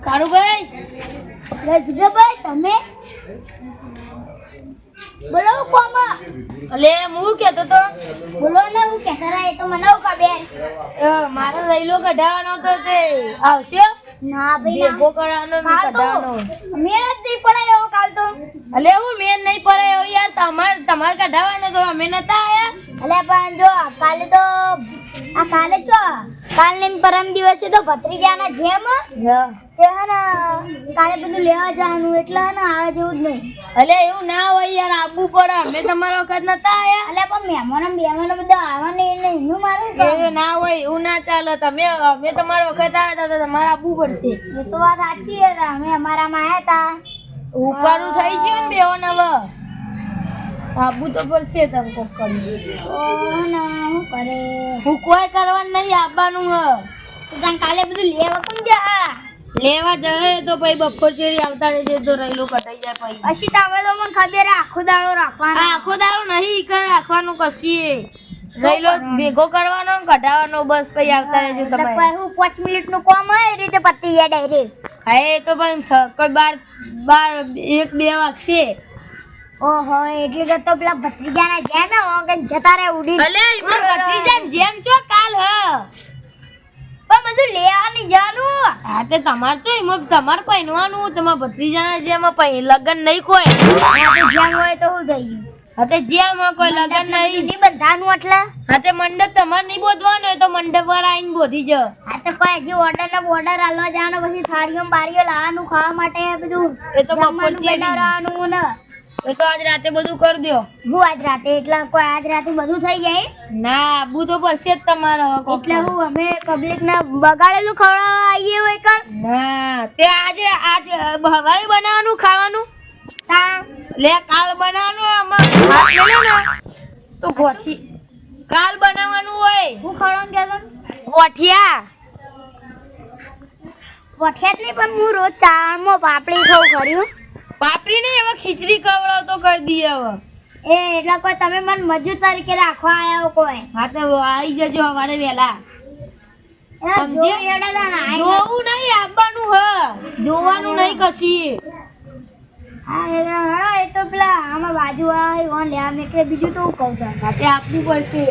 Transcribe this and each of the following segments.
કારુભાઈ રજગાભાઈ તમે બોલો કોમા અલે હું કહેતો તો બોલો ને હું કહેતા રહ્યા તો મને ખબર મારે રૈલો કઢાવવાનો તો તે આવશે ના ભાઈ ના ભેગો કરવાનો ને કાલ તો કઢાવવાનો મેળ જ નહીં પડે એવો કાલ તો અલે હું મેન નહીં પડે એવું યાર તમારે કઢાવવાનો તો અમે નતા આયા અલે પણ જો કાલે તો આ કાલે છો કાલે ને પરમ દિવસે તો ભત્રીજાના જેમ તે હે ને કાલે બધું લેવા જવાનું એટલે હે ને આવે જેવું જ નહીં અલે એવું ના હોય યાર આબુ પડે અમે તમારા વખત નતા આયા અલે પણ મહેમાનો બધા આવવાને એટલે એનું મારું એ ના હોય એવું ના ચાલે અમે તમારા વખત આવ્યા હતા તો તમારે આપવું પડશે એ તો વાત સાચી છે અમે અમારામાં આવ્યા હતા ઉપરનું થઈ ગયું ને બેવો હવે આપવું તો પડશે તમે કોક કરી શું કરે હું કોઈ કરવાનું નહીં આપવાનું હ તો તને કાલે બધું લેવા કોણ જા લેવા જાય તો પછી બપોર ચેડી આવતા રહેજે તો રૈલો કટાઈ જાય પછી પછી તમે તો મને ખબર આખો દાડો રાખવાનો આખો દાડો નહીં કર રાખવાનું કશી રૈલો ભેગો કરવાનો ને કઢાવવાનો બસ પછી આવતા રહેજો તમે પછી હું 5 મિનિટનું કામ હોય એ રીતે પતી જાય ડાયરેક્ટ હા એ તો પણ કોઈ બાર 1-2 વાગશે ઓહો એટલે તો પેલા ભત્રીજાના જેમ ઓગન જતા રહે ઉડી અલે ઈમાં ભત્રીજાન જેમ છો કાલ હ પણ બધું લેવા નહીં જવાનું હા તે તમાર છો ઈમાં તમાર પહેરવાનું તમાર ભત્રીજાના જેમ લગન નહીં કોઈ જેમ હોય તો હું થઈ ગયું હા તે જેમ કોઈ લગન નહીં નહીં બધાનું એટલે હા તે મંડપ તમારે નહીં બોધવાનો હોય તો મંડપ વાળા આવીને બોધી જ હા તો કોઈ હજી ઓર્ડર હાલવા જવાનો પછી થાળીઓ બારીઓ લાવવાનું ખાવા માટે બધું એ તો બપોર બનાવવાનું ને એ તો આજ રાતે બધું કરી દો હું આજ રાતે એટલે કોઈ આજ રાતે બધું થઈ જાય ના આબુ તો પડશે જ તમારે એટલે હું અમે પબ્લિક ને બગાડેલું ખવડાવવા આવીએ હોય કર ના તે આજે હવાઈ બનાવવાનું ખાવાનું તા લે કાલ બનાવવાનું આમાં તો ગોઠી કાલ બનાવવાનું હોય હું ખવડાવવાનું કહેતો ગોઠિયા વખત નહીં પણ હું રોજ ચાળમાં પાપડી ખાઉં કર્યું પાપડી નહીં હવે ખીચડી ખવડાવતો કરી દઈએ હવે એ એટલે કોઈ તમે મને મજૂર તરીકે રાખવા આયા હો કોઈ હા તો આવી જજો સવારે વહેલા જોવું નહીં આવવાનું હ જોવાનું નહીં કશી એ તો પેલા આમાં બાજુ વાળા લેવા મેકલે બીજું તો હું કહું છું રાતે આપવું પડશે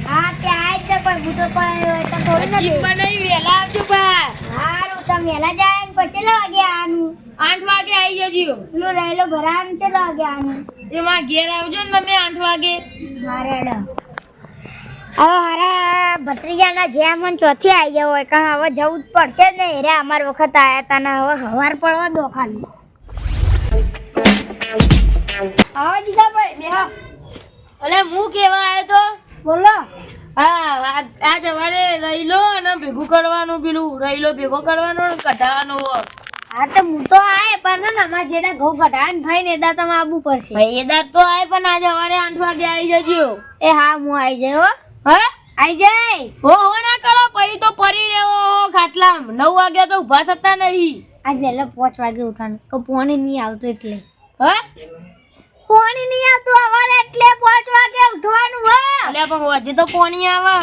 હા ત્યાં જ છે કોઈ હું તો કોઈ થોડી નથી બનાવી વહેલા આવજો બા સારું તમે વહેલા જાય ને પછી વાગે આનું 8 વાગે આવી જજો પેલું રહેલો ભરાવાનું છે વાગે આનું એમાં ઘેર આવજો ને તમે 8 વાગે મારે હવે હારા ભત્રીજાના જેમ ચોથી આવી ગયા હોય કારણ હવે જવું જ પડશે જ ને રે અમાર વખત આયા તા ને હવે હવાર પડવા દો ખાલી આવા જીગા ભાઈ બેહો અલે હું કેવા આવ્યો તો બોલો હા આ જવારે રૈલો અને ભેગું કરવાનું પેલું રૈલો ભેગો કરવાનો ને કઢાવવાનો હા તો હું તો આય પણ ને અમાર જેના ઘઉં કઢાન થઈ ને એદા તમે આવવું પડશે ભાઈ એદાર તો આય પણ આ જવારે 8 વાગે આવી જજો એ હા હું આવી જાય હો હે આવી જાય હો ના કરો પછી તો પડી રહેવો ખાટલામ 9 વાગે તો ઊભા થતા નહીં આજ વહેલા 5 વાગે ઉઠવાનું તો પોણી નહીં આવતો એટલે હે પોણી નહીં આવતું અમારે એટલે 5 વાગે ઉઠવાનું હો એટલે પણ હજી તો પોણી આવે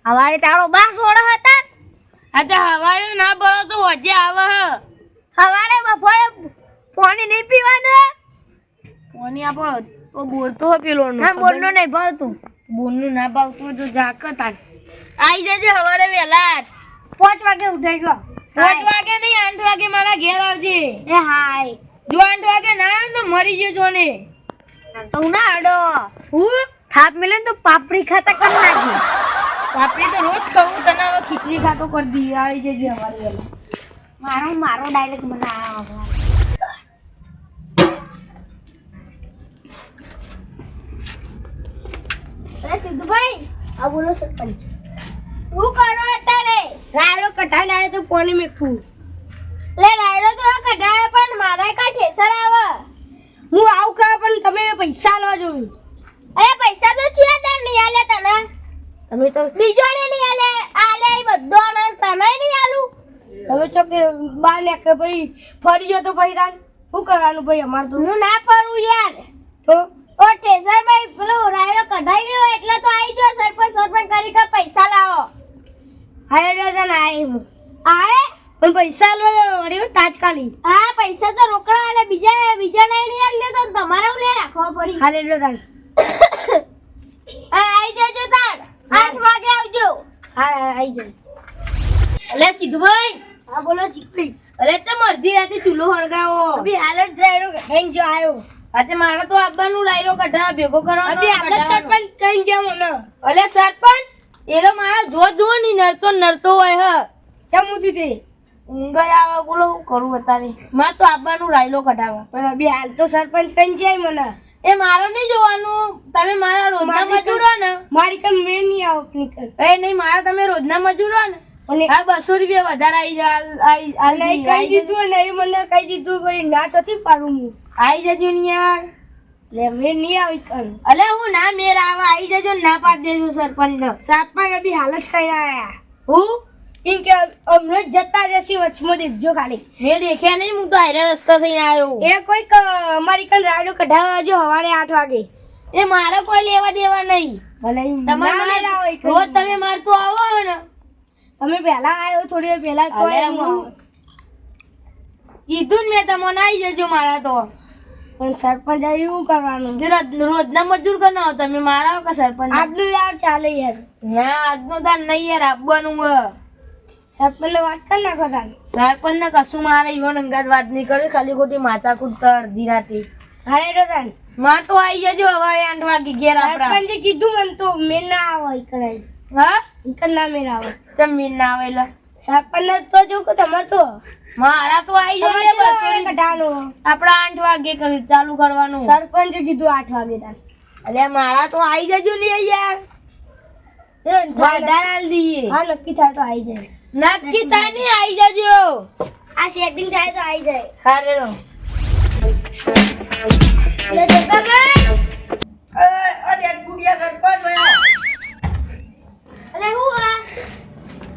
અમારે તારો બા સોડો હતા આ તો હવારે ના બરો તો હજી આવે સવારે બપોરે પાણી નહીં પીવાનું પોણી આપો તો બોલતો હો પેલો હા બોલનો નહીં ભાવતું બોલનું ના ભાવતું તો જાકત આવી જજે હવારે વહેલા 5 વાગે ઉઠાઈ ગયો 5 વાગે નહીં 8 વાગે મારા ઘેર આવજે એ હાય જો 8 વાગે ના આવે તો મરી જજો ને તો ના અડો હું થાપ મિલે તો પાપડી ખાતા કર નાખી પાપડી તો રોજ ખાવું તને હવે ખીચડી ખાતો કરી દઈએ આવી જજે હવારે વહેલા મારો ડાયરેક્ટ મને આવે સિદ્ધુભાઈ આ બોલો સરપંચ હું કરો અત્યારે રાયડો કઢાઈને આવ્યો તો પાણી મેકવું લે રાયડો તો કઢાય પણ મારા કા ઠેસર આવે હું આવું ખરા પણ તમે પૈસા લો જોયું અરે પૈસા તો છે તાર નહીં આલે તને તમે તો બીજો ને નહીં આલે આલે એ બધો ને તમે નહીં આલું તમે છો કે બાર લેકડે ભાઈ ફરી ગયો તો ભાઈ રાન શું કરવાનું ભાઈ અમાર તો હું ના ફરું યાર તો ઓ ઠેસર ભાઈ પેલો રાયડો કઢાઈ ગયો એટલે તો આવી ગયો સરપંચ કરી કે પૈસા લાવો હાય દાદા ના આય હું આય પણ પૈસા લો વળ્યો તાજકાલી હા પૈસા તો રોકડા આલે બીજા નહીં આલે તો તમારે લે રાખવા પડી હાલે લો તાન આઈ જજો તાન 8 વાગે આવજો હા આઈ જજો અલે સિદ્ધભાઈ હા બોલો ચીકલી અલે તો અડધી રાતે ચૂલો હળગાવો અભી હાલ જ રાયડો કઢાઈને જો આયો આજે મારે તો આબાનું રાયડો કઢા ભેગો કરવાનો અભી હાલ જ સરપંચ કઈ જાવ મને અલે સરપંચ એરો મારા જો ની નરતો હોય હ ચમુતી તે ઊંઘ આવે બોલો હું કરું અત્યારે મારે તો આબાનું રાયડો કઢાવા પણ અભી હાલ તો સરપંચ કઈ જાય મને એ મારો નહીં જોવાનું તમે મારા રોજના મજૂરો ને મારી કમ મેળ નહીં આવો નીકળ એ નહીં મારા તમે રોજના મજૂરો ને અને હા 200 રૂપિયા વધારે નહીં કઈ દીધું નહીં મને કઈ દીધું ભાઈ ના ચોથી પાડું હું આઈ જજો ને યાર લે મેં નહીં આવી કર અલે હું ના મેર આવા આઈ જજો ને ના પાડ દેજો સરપંચ ને સરપંચ અભી હાલ જ કઈ આયા હું ઇન કે હમણાં જતા જશી વચમાં દેખજો ખાલી મેં દેખ્યા નહીં હું તો હારે રસ્તા થઈને આવ્યો એ કોઈક અમારી કન રાયડો કઢાવવા જો સવારે 8 વાગે એ મારે કોઈ લેવા દેવા નહીં ભલે તમારે રોજ તમે મારતો આવો ને તમે પહેલા આવ્યો થોડી વાર પહેલા તો અલે હું કીધું ને મેં તમને આવી જજો મારા તો પણ સરપંચ એવું કરવાનું રોજના મજૂર કરના હો તમે મારા કે સરપંચ આજનું યાર ચાલે યાર ના આજનો તાર નહીં યાર આપવાનું સરપંચ વાત કર નાખો તાર સરપંચ ને કશું મારે ઈવન અંગાત વાત નહીં કરી ખાલી ખોટી માથા કૂદ અડધી રાતે હારે તો તાર માં તો આવી જજો હવે 8 વાગે ઘેર આપડા સરપંચે કીધું મને તો મેં ના આવો ઈકરાય હા ઈકર ના મેં આવો જમીન ના આવેલા સરપંચ તો જો કે તમાર તો મારા તો આવી જજો 200 કઢાનો આપડા 8 વાગે ચાલુ કરવાનું સરપંચે કીધું 8 વાગે તાર અલે મારા તો આવી જજો લે યાર વધારે આલ દઈએ હા નક્કી થાય તો આવી જાય નક્કી થાય નહીં આવી જજો આ સેટિંગ થાય તો આવી જાય હારે રો લે જગાભાઈ અરે ફૂટિયા સરપંચ હોય અલે હું આ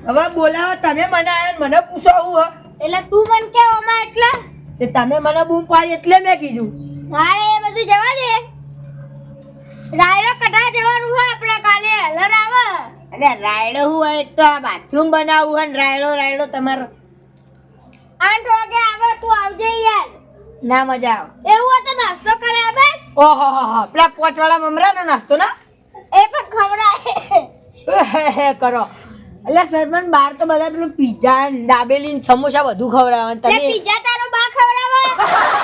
હવે બોલાવો તમે મને આયા મને પૂછો હું હ એટલે તું મને કે ઓમાં એટલે તે તમે મને બૂમ પાડી એટલે મેં કીધું મારે એ બધું જવા દે રાયડો કઢા જવાનું હોય આપણે કાલે હલર આવે એટલે રાયડો હું હોય એક તો આ બાથરૂમ બનાવવું હોય ને રાયડો તમારો 8 વાગે આવે તું આવજે યાર ના મજા આવે એવું હોય તો નાસ્તો કરે બસ ઓહો હો પેલા પોચવાળા મમરા નો નાસ્તો ના એ પણ ખવડાય કરો એટલે સરપંચ બહાર તો બધા પેલું પીઝા દાબેલી ને સમોસા બધું ખવડાવે લે તમે પીઝા તારો બા ખવડાવે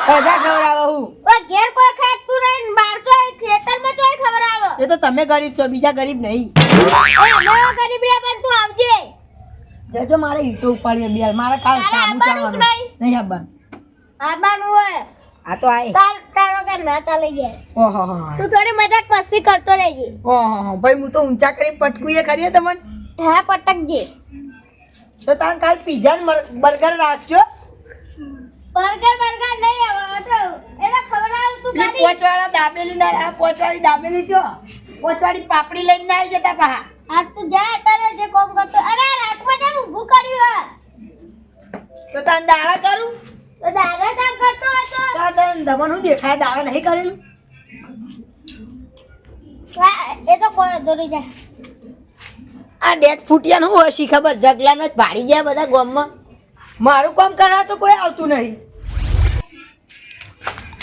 બધા ખવડાવે હું ઓ ઘેર કોઈ ખાતું નહીં ને બહાર તો ખેતરમાં તોય ખવડાવે એ તો તમે ગરીબ છો બીજા ગરીબ નહીં એ અમે ગરીબ રે પણ તું આવજે જજો મારે ઈટો ઉપાડીએ બેલ મારે કાલ તારે કાબુ આવવાનું ચાલવાનું નહીં? નહીં આવવાનું આવવાનું હોય આ તો આય તારો કે ના ચાલે ગયા ઓહો હો તું થોડી મજાક મસ્તી કરતો રહેજે ઓહો ભાઈ હું તો ઊંચા કરી પટકુએ ખરીએ તમને હા પટકજે તો તાર કાલ પીઝા ને બર્ગર રાખજો બર્ગર નહીં આવે તો એને ખવડાવ તું પેલી ખાલી પોચવાળા દાબેલી ના આ પોચવાળી દાબેલી જો પોચવાળી પાપડી લઈને ના આવી જતા પાહા આ તું જા તારે જે કોમ કરતો અરે રાતમાં કેમ ઊભું કર્યું તો તાન દાડા કરું તો દાદા કામ કરતો હતો તો તાન દમન હું દેખાય દાડા નહીં કરેલું એ તો કોઈ દોરી જા આ ડેટ ફૂટિયા નું હશી ખબર જગલા નો ભાડી ગયા બધા ગામમાં મારું કામ કરા તો કોઈ આવતું નહીં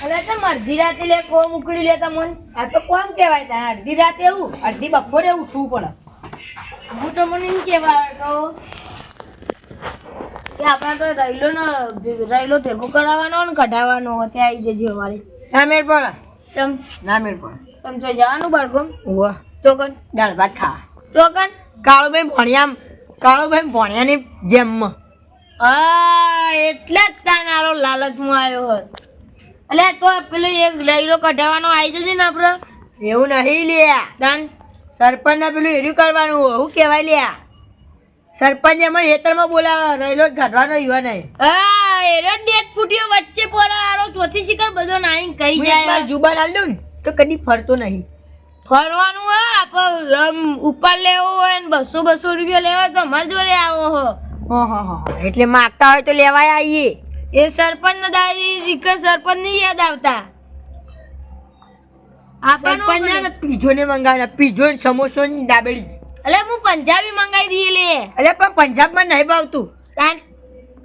અલે તો અડધી રાતે લે કોમ ઉકળી લે તમને આ તો કોમ કહેવાય તાર અડધી રાતે એવું અડધી બપોરે ઉઠવું પડે હું તમને એમ કહેવા તો કે આપણા તો રાયલો ભેગો કરાવવાનો ને કઢાવવાનો હોય ત્યાં આવી જજો અમારે ના મેળ પડે ચમ ના મેળ પડે ચમચો જવાનું બાળકો ઓહ ચોકન દાળ ભાત ખા ચોકન કાળુભાઈ ભણ્યાની જેમમાં હા એટલે જ કાનારો લાલચમાં આવ્યો હોય એટલે તો પેલો એક રાયલો કઢાવવાનો આવી જશે ને આપડે એવું નહીં લ્યા દાન સરપંચ ને પેલું એર્યું કરવાનું હોય શું કહેવાય લ્યા સરપંચ એમાં હેતરમાં બોલાવે રહેલો જ કાઢવાનો યુવા નહીં હા એરો ડેટ ફૂટ્યો વચ્ચે પોરા આરો ચોથી શિખર બધો નાઈ કહી હું એક જાય વાર જુબાન આલ દઉં ને તો કદી ફરતો નહીં ફરવાનું હોય આપણે આમ ઉપર લેવો હોય ને 200 રૂપિયા લેવા તો અમારી જોડે આવો હો એટલે માગતા હોય તો લેવાય આવીએ એ સરપંચ ને દાદી શિખર સરપંચ ની યાદ આવતા સરપંચ ને પીજો ને મંગાવે પીજો ને સમોસો ને દાબેલી અલે હું પંજાબી મંગાઈ દઈએ લે. અલે પણ પંજાબમાં નહીં ભાવતું. તાન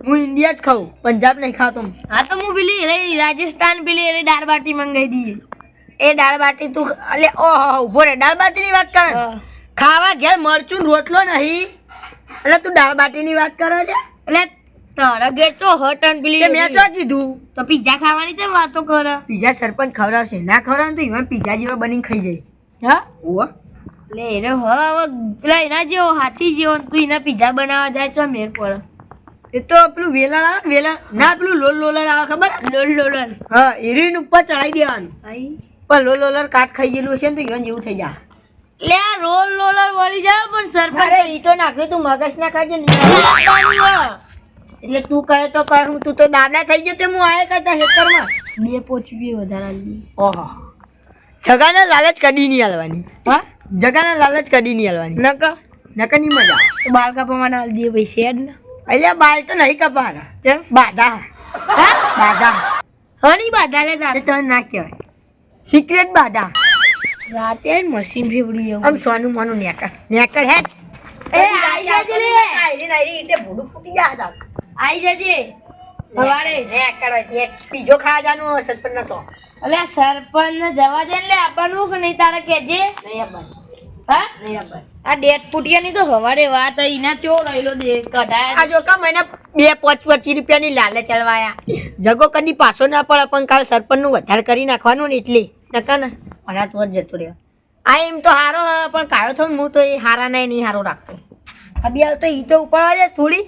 હું ઇન્ડિયા જ ખાઉં, પંજાબ નહીં ખાતો. હા તો હું પેલી રે રાજસ્થાન પેલી રે દાળ બાટી મંગાઈ દઈએ. એ દાળ બાટી તું અલે ઓહો ઉભો રે, દાળ બાટીની વાત કરે. હા. ખાવા ઘેર મરચું ને રોટલો નહીં એટલે તું દાળ બાટીની વાત કરે છે. એટલે તારા ઘેર તો હટ અને પેલી તે મેં શું કીધું? તો પિઝા ખાવાની તો વાતો કરે. પીઝા સરપંચ ખવડાવશે, ના ખવડાવે તો ઈવન પીઝા જેવા બનીને ખાઈ જાય. હા ઓહો લે એને હવે પેલા એના જેવો હાથી જેવો તું એના પિઝા બનાવવા જાય તો મેર પડે. એ તો પેલું વેલણ આવે ને, વેલણ ના પેલું લોલ લોલર આવે ખબર? લોલ લોલન હા એરીન ઉપર ચડાઈ દેવાનું. આઈ પણ લોલ લોલર કાટ ખાઈ ગયેલું હશે ને તો ઈવન જેવું થઈ જાય. લે આ રોલ રોલર વળી જાય પણ સરપંચ અરે ઈટો નાખ્યો તું મગજ ના ખાજે ને. એટલે તું કહે તો કર, હું તું તો દાદા થઈ ગયો તે હું આયા કરતા હેતરમાં. બે પોચવી વધારાની. ઓહો જગાના લાલચ કદી નહીં હાલવાની. હા જગાના લાલચ કદી નહીં હાલવાની. નકા નકર નહીં મજા આવે. તો બાળ કાપવાના હાલ દે પૈસા યાદ ને. અલ્યા બાલ તો નહીં કપાના, ચમ બાધા હા બાધા હની બાધા લે એ તારે તને ના કહેવાય, સિક્રેટ બાધા. રાતે મશીન ફેવડી જવું. આમ સોનું મોનું નેકર નેકર હેડ. એ આઈ જજે લે. આયરી નાયરી ઈટે ભૂડું ફૂટી જાય હતા. આઈ જજે સવારે. નેકર હોય તે પીજો ખાવા જાનું સરપંચ નતો. અલે સરપંચ ને જવા દે ને લે આપણનું કે નહીં તારે કેજે. નહીં આપવાનું, હા નહીં આપવાનું. આ ડેટ ફૂટિયાની તો હવારે વાત આવી ના ચો રહેલો દે કઢાય. આ જો કા મને 2-25 રૂપિયાની લાલચ ચલવાયા. જગો કદી પાછો ના પડે પણ કાલ સરપંચનું વધારે કરી નાખવાનું ને એટલી નકા ને ભણા તો જ જતો રહ્યો. આ એમ તો હારો પણ કાયો થયો ને હું તો એ હારા નહીં હારો રાખતો. અબી આવ તો ઈ તો ઉપાડવા દે થોડી.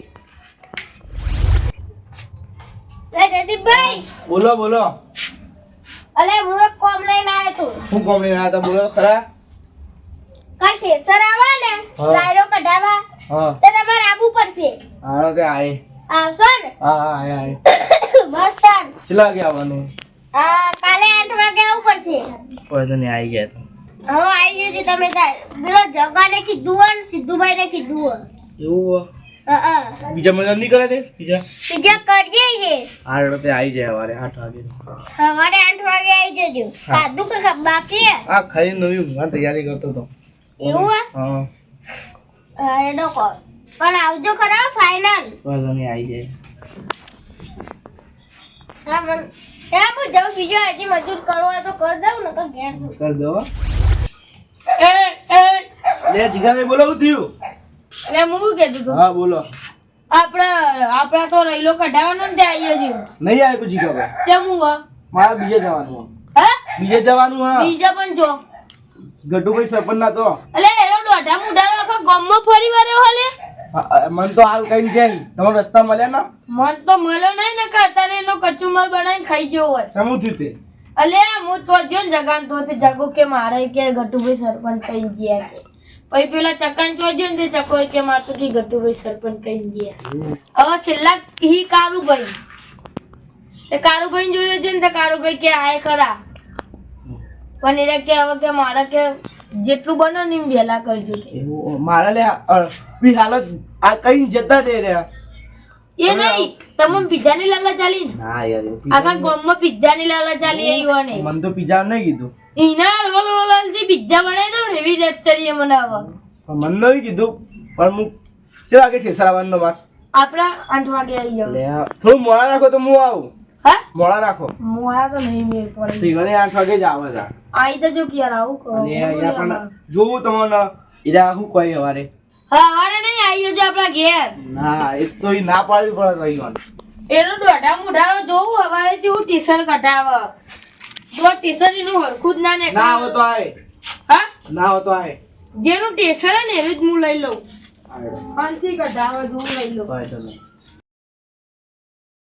લે જયદીપભાઈ, બોલો બોલો. અલે હું એક કોમ લઈને આવ્યો તો. હું કોમ લઈને આવ્યા તા? બોલો ખરા. કાલ ઠેસર આવે ને હા. લાયરો કઢાવા હા તો તમારે આવવું પડશે. હારો તે આય. આવશો ને? હા હા આય આય. બસ તાર. ચલા ગયા આવવાનું? કાલે 8 વાગે આવવું પડશે. કોઈ તો નહીં આવી ગયા તો. હવે આવી જજો તમે તાર. પેલો જગાને કીધું હોય ને સિદ્ધુભાઈ ને કીધું હોય. એવું હા. બીજા મજા નહીં કરે તે બીજા? બીજા કરીએ એ. હારો તે આવી જાય સવારે 8 વાગે. સવારે 8 વાગે આવી જજો. હા. ખાધું કે બાકી હે? આ ખાઈ નવી ઊંઘવાની તૈયારી કરતો હતો. એવું હે? હા એ ડોકો પણ આવજો ખરા ફાઇનલ. કોઈ તો નહીં આવી જાય. હા હું જાઉં બીજો હજી મજૂર કરવો હોય તો કરી દઉં ને તો ઘેર જઉં. કર દો. એ લે જીગાભાઈ બોલો શું થયું? એટલે હું શું કહેતો હતો હા બોલો. આપણા તો રૈલો કઢાવવાનો ને તે આવી જજો. નહીં આવે કોઈ જીગાભાઈ. કેમ હું હો? મારે બીજે જવાનું. હે બીજે જવાનું હા. બીજા પણ જો ગઢુભાઈ સરપંચ ના તો. અલે એનો દોઢા મુઢાનો આખો ગામમાં ફરી વાર્યો હલે. મને તો હાલ કઈ જાય તમારો રસ્તા મળ્યા ના? મન તો મળ્યો નહીં ને કે અત્યારે એનો કચુમર બનાવીને ખાઈ ગયો હોય. સમું થયું તે? અલે હું તો જો ને જગાન તો તે જગો કે મારે કે ગટુભાઈ સરપંચ કઈ ગયા કે પછી પેલા ચકાન ચોજો ને તે ચકો કે મારે તો કે ગટુભાઈ સરપંચ કઈ ગયા. હવે છેલ્લા હી કારુભાઈ તે કારુભાઈ જોડે જો ને તે કારુભાઈ કે આય ખરા પણ એને કે હવે કે મારે કે જેટલું બને ને એમ વહેલા કરજો કે. એવું મારા લે બી હાલત આ કઈ જતા તે રહ્યા. એ નહીં તમને પિઝાની લાલા ચાલી ને ના યાર આખા ગામમાં પિઝાની લાલા ચાલી આવ્યો ને મને તો પીઝા નહીં કીધું. એના રોલ રોલ થી પિઝા બનાવી દઉં ને એવી જ ચડીએ બનાવવા. પણ મને નહીં કીધું પણ હું ચલો આગે ઠેસર આવવાનો વાત. આપડા 8 વાગે આવી જાવ. લે થોડું મોડા રાખો તો હું આવું. હા મોડા રાખો મોડા તો નહીં મેળ તો પડે. ઈવને 8 વાગે જ આવે છે. આઈ તો જો કે યાર આવું કરો. અને અહીંયા પણ જોવું તમને ઈરા શું કહી હવારે. હા અરે નહીં આવી જજો આપડા ઘેર. ના એ તો ઈ ના પાડવી પડે તો ઈવન. એનો દોઢા મુઢારો જોવું હવારે જેવું ટીશર્ટ કટાવ જો ટીશર્ટ એનું હરખું જ ના ને ના આવે તો આય. હા ના આવે તો આય. જેનું ટીશર્ટ ને એનું જ હું લઈ લઉં. આય. અંથી કટાવ હું લઈ લઉં. આય તો નહીં.